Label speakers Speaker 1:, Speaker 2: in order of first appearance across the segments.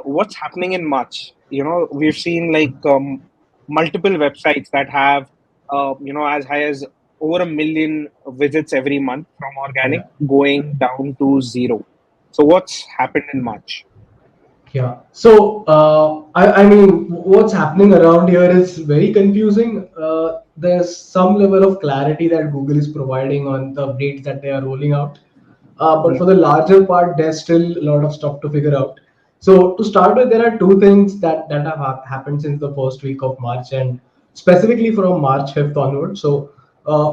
Speaker 1: what's happening in March? We've seen like multiple websites that have as high as over 1 million visits every month from organic
Speaker 2: Yeah.
Speaker 1: going down to zero. So what's happened in March?
Speaker 2: Yeah. So, I mean, what's happening around here is very confusing. There's some level of clarity that Google is providing on the updates that they are rolling out. But
Speaker 1: Yeah.
Speaker 2: for the larger part, there's still a lot of stuff to figure out. So, to start with, there are two things that have happened since the first week of March, and specifically from March 5th onward. So,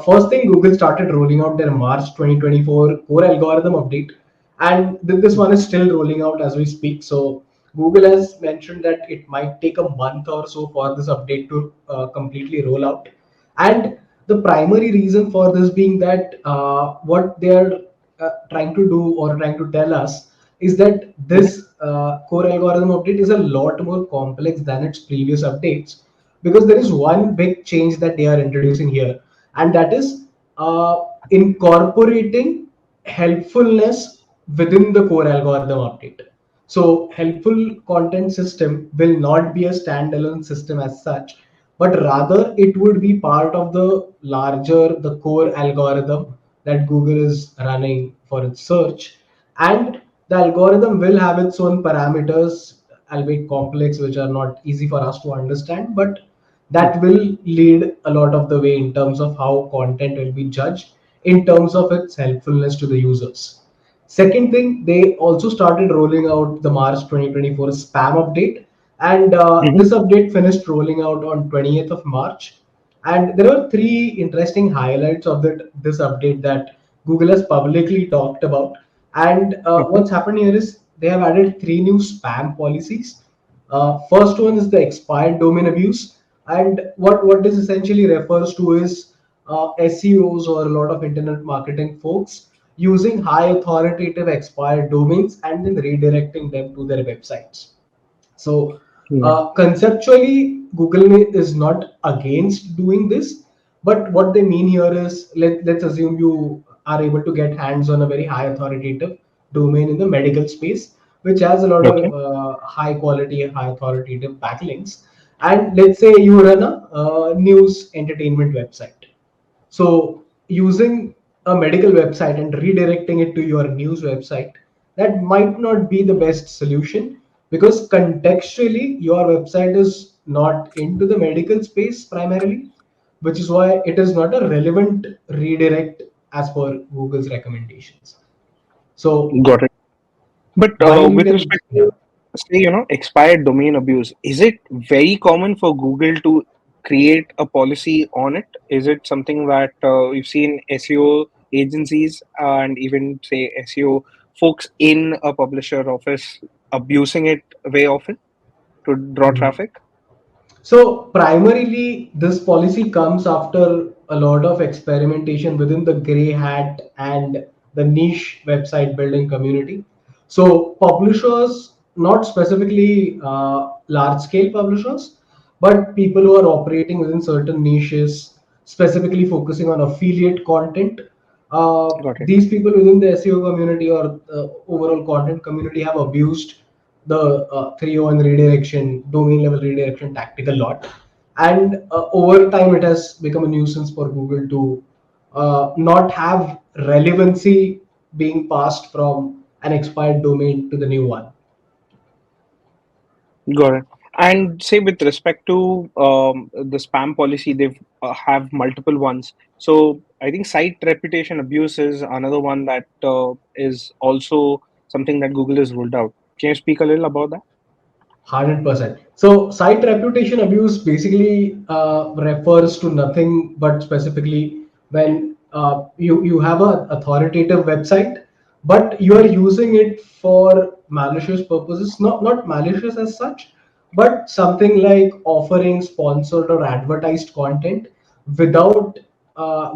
Speaker 2: first thing, Google started rolling out their March 2024 core algorithm update, and this one is still rolling out as we speak. So Google has mentioned that it might take a month or so for this update to completely roll out, and the primary reason for this being that what they are trying to do or trying to tell us is that
Speaker 1: Mhm.
Speaker 2: this core algorithm update is a lot more complex than its previous updates, because there is one big change that they are introducing here, and that is incorporating helpfulness within the core algorithm update. So helpful content system will not be a standalone system as such, but rather it would be part of the core algorithm that Google is running for its search. And the algorithm will have its own parameters, albeit complex, which are not easy for us to understand, but that will lead a lot of the way in terms of how content will be judged in terms of its helpfulness to the users. Second thing, they also started rolling out the March 2024 spam update, and
Speaker 1: Mhm.
Speaker 2: this update finished rolling out on 20th of March. And there are three interesting highlights of this update that Google has publicly talked about. And
Speaker 1: Mhm.
Speaker 2: what's happened here is they have added three new spam policies. First one is the expired domain abuse, and what this essentially refers to is SEOs or a lot of internet marketing folks using high authoritative expired domains and then redirecting them to their websites. So
Speaker 1: Yeah.
Speaker 2: conceptually, Google is not against doing this, but what they mean here is let's assume you are able to get hands on a very high authoritative domain in the medical space, which has a lot of
Speaker 1: Okay.
Speaker 2: high quality and high authoritative backlinks. And let's say you run a news entertainment website. So using a medical website and redirecting it to your news website, that might not be the best solution, because contextually your website is not into the medical space primarily, which is why it is not a relevant redirect as per Google's recommendations. So
Speaker 1: Got it. But
Speaker 2: while you
Speaker 1: with
Speaker 2: can,
Speaker 1: respect
Speaker 2: yeah.
Speaker 1: to, say, expired domain abuse, is it very common for Google to create a policy on it? Is it something that we've seen SEO agencies and even, say, SEO folks in a publisher office abusing it very often to draw
Speaker 2: Mhm.
Speaker 1: traffic?
Speaker 2: So primarily, this policy comes after a lot of experimentation within the gray hat and the niche website building community. So publishers, not specifically large scale publishers, but people who are operating within certain niches, specifically focusing on affiliate content.
Speaker 1: Got it.
Speaker 2: These people within the SEO community or overall content community have abused the 301 redirection, domain level redirection tactic a lot. And over time, it has become a nuisance for Google to not have relevancy being passed from an expired domain to the new one.
Speaker 1: Got it. And say with respect to the spam policy, they've have multiple ones. So I think site reputation abuse is another one that is also something that Google has ruled out. Can you speak a little about that?
Speaker 2: 100%. So, site reputation abuse basically refers to nothing but specifically when you have an authoritative website, but you are using it for malicious purposes. Not malicious as such, but something like offering sponsored or advertised content without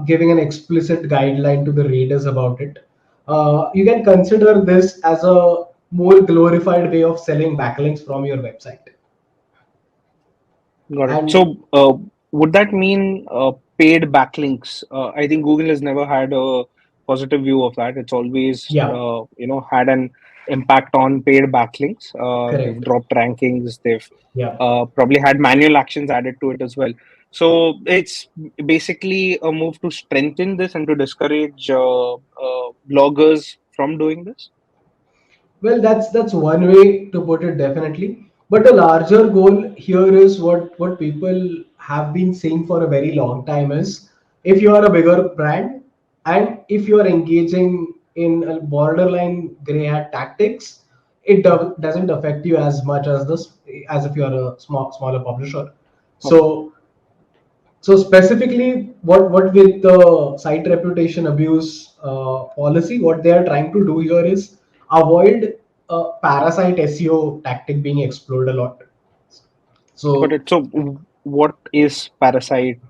Speaker 2: giving an explicit guideline to the readers about it. You can consider this as a more glorified way of selling backlinks from your website.
Speaker 1: Got it.
Speaker 2: And
Speaker 1: So would that mean paid backlinks? I think Google has never had a positive view of that. It's always
Speaker 2: yeah,
Speaker 1: had an impact on paid backlinks. They've
Speaker 2: Correct.
Speaker 1: dropped rankings. They've
Speaker 2: Yeah.
Speaker 1: probably had manual actions added to it as well. So it's basically a move to strengthen this and to discourage bloggers from doing this.
Speaker 2: Well, that's one way to put it, definitely. But the larger goal here is what people have been saying for a very long time is, if you are a bigger brand and if you are engaging in a borderline gray hat tactics, it doesn't affect you as much as this as if you are a smaller publisher.
Speaker 1: Okay.
Speaker 2: So specifically, what with the site reputation abuse policy, what they are trying to do here is avoid parasite SEO tactic being explored a lot.
Speaker 1: Got
Speaker 2: So
Speaker 1: it. So, what is parasite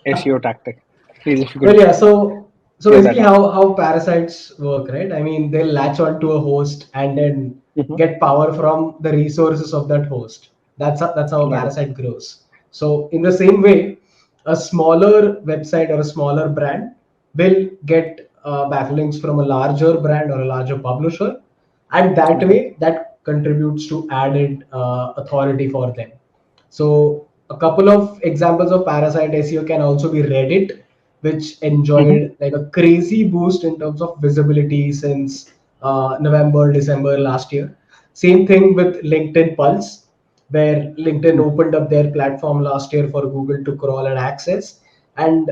Speaker 1: SEO tactic? Please, if you
Speaker 2: well,
Speaker 1: could
Speaker 2: yeah. So
Speaker 1: clear that
Speaker 2: basically,
Speaker 1: up.
Speaker 2: how parasites work, right? I mean, they'll latch onto a host and then
Speaker 1: Hmm.
Speaker 2: get power from the resources of that host. That's how a
Speaker 1: Got it.
Speaker 2: parasite grows. So in the same way, a smaller website or a smaller brand will get backlinks from a larger brand or a larger publisher, and that
Speaker 1: Got it.
Speaker 2: way that contributes to added authority for them. So a couple of examples of parasite SEO can also be Reddit, which
Speaker 1: Hmm.
Speaker 2: enjoyed like a crazy boost in terms of visibility since November, December last year. Same thing with LinkedIn Pulse, where LinkedIn opened up their platform last year for Google to crawl and access. And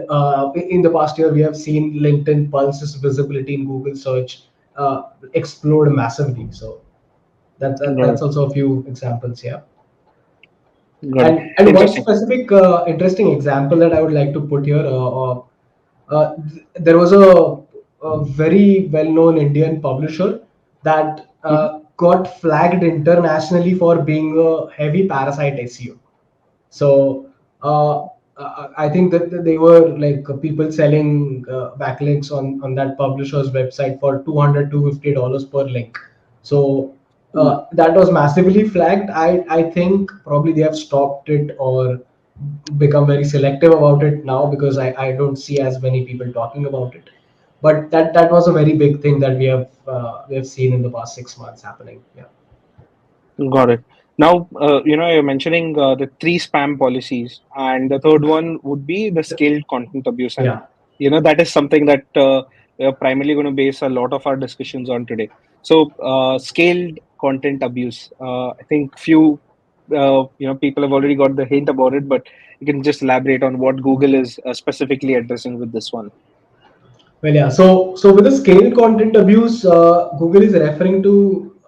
Speaker 2: in the past year, we have seen LinkedIn Pulse's visibility in Google search explode massively. So
Speaker 1: Got
Speaker 2: that's
Speaker 1: it.
Speaker 2: also a few examples. Yeah.
Speaker 1: Got it.
Speaker 2: And one
Speaker 1: Interesting.
Speaker 2: specific interesting example that I would like to put here, there was a very well-known Indian publisher that
Speaker 1: Hmm.
Speaker 2: got flagged internationally for being a heavy parasite SEO. So I think that they were like people selling backlinks on that publisher's website for 200 to $50 per link. So that was massively flagged. I think probably they have stopped it or become very selective about it now, because I don't see as many people talking about it. But that was a very big thing that we have seen in the past 6 months happening. Yeah.
Speaker 1: Got it. Now, you're mentioning the three spam policies, and the third one would be the scaled content abuse. And,
Speaker 2: Yeah.
Speaker 1: that is something that we are primarily going to base a lot of our discussions on today. So, scaled content abuse. I think few, people have already got the hint about it, but you can just elaborate on what Google is specifically addressing with this one.
Speaker 2: Well, yeah. So with the scale content abuse, Google is referring to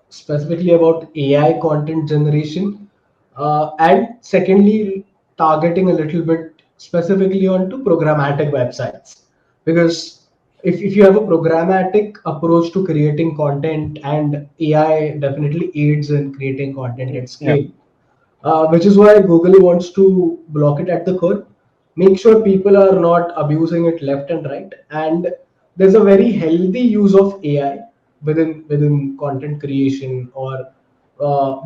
Speaker 2: specifically about AI content generation, and secondly, targeting a little bit specifically onto programmatic websites. Because if you have a programmatic approach to creating content, and AI definitely aids in creating content at
Speaker 1: Yeah.
Speaker 2: scale, which is why Google wants to block it at the curb, make sure people are not abusing it left and right, and there's a very healthy use of AI within content creation, or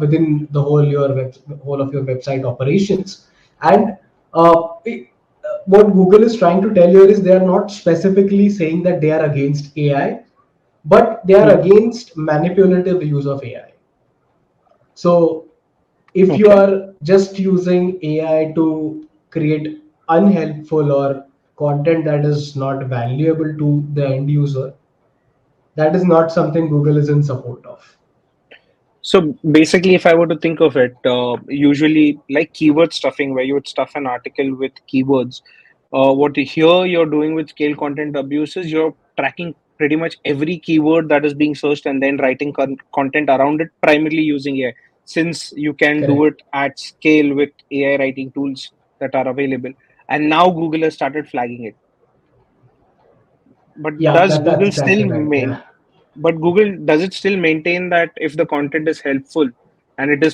Speaker 2: within the whole of your website operations. And what Google is trying to tell here is they are not specifically saying that they are against AI, but they are
Speaker 1: Hmm.
Speaker 2: against manipulative use of AI. So if you
Speaker 1: Okay.
Speaker 2: are just using AI to create unhelpful or content that is not valuable to the end user, that is not something Google is in support of.
Speaker 1: So basically, if I were to think of it, usually like keyword stuffing, where you would stuff an article with keywords, what here you're doing with scale content abuse is you're tracking pretty much every keyword that is being searched and then writing content around it, primarily using AI. Since you can do
Speaker 2: Correct.
Speaker 1: it at scale with AI writing tools that are available, and now Google has started flagging it. But
Speaker 2: Yeah,
Speaker 1: does
Speaker 2: that's
Speaker 1: Google still
Speaker 2: exactly right.
Speaker 1: main?
Speaker 2: Yeah.
Speaker 1: But Google, does it still maintain that if the content is helpful and it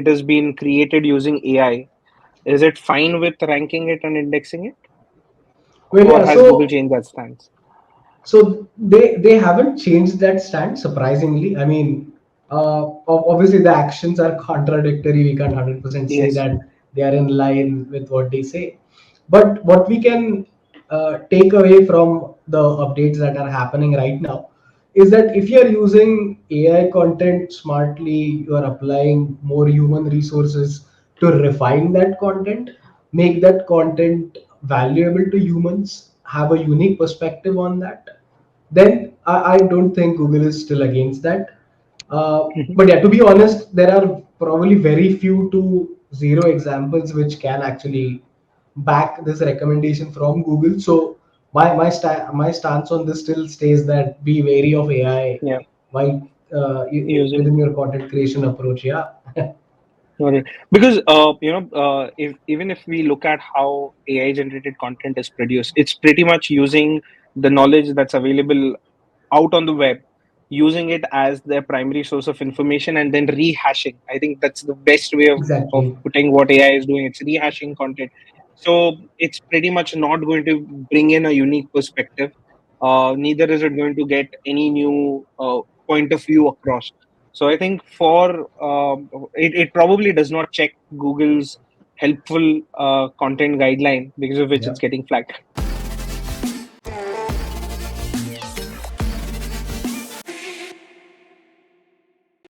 Speaker 1: is being created using AI, is it fine with ranking it and indexing it,
Speaker 2: Well,
Speaker 1: or
Speaker 2: yeah.
Speaker 1: has Google
Speaker 2: So
Speaker 1: changed that stance?
Speaker 2: they haven't changed that stand, surprisingly. I mean, obviously the actions are contradictory. We can't 100% say
Speaker 1: Yes.
Speaker 2: that they are in line with what they say. But what we can take away from the updates that are happening right now is that if you're using AI content smartly, you're applying more human resources to refine that content, make that content valuable to humans, have a unique perspective on that, then I don't think Google is still against that.
Speaker 1: Mhm.
Speaker 2: But yeah, to be honest, there are probably very few to zero examples which can actually back this recommendation from Google. So my stance on this still stays that be wary of AI
Speaker 1: Yeah,
Speaker 2: while
Speaker 1: using.
Speaker 2: within your content creation approach. Yeah.
Speaker 1: Got it. Because if even if we look at how AI generated content is produced, it's pretty much using the knowledge that's available out on the web, using it as their primary source of information, and then rehashing. I think that's the best way of
Speaker 2: Exactly.
Speaker 1: putting what AI is doing. It's rehashing content. So it's pretty much not going to bring in a unique perspective. Neither is it going to get any new point of view across. So I think for it probably does not check Google's helpful content guideline, because of which
Speaker 2: Yeah.
Speaker 1: it's getting flagged.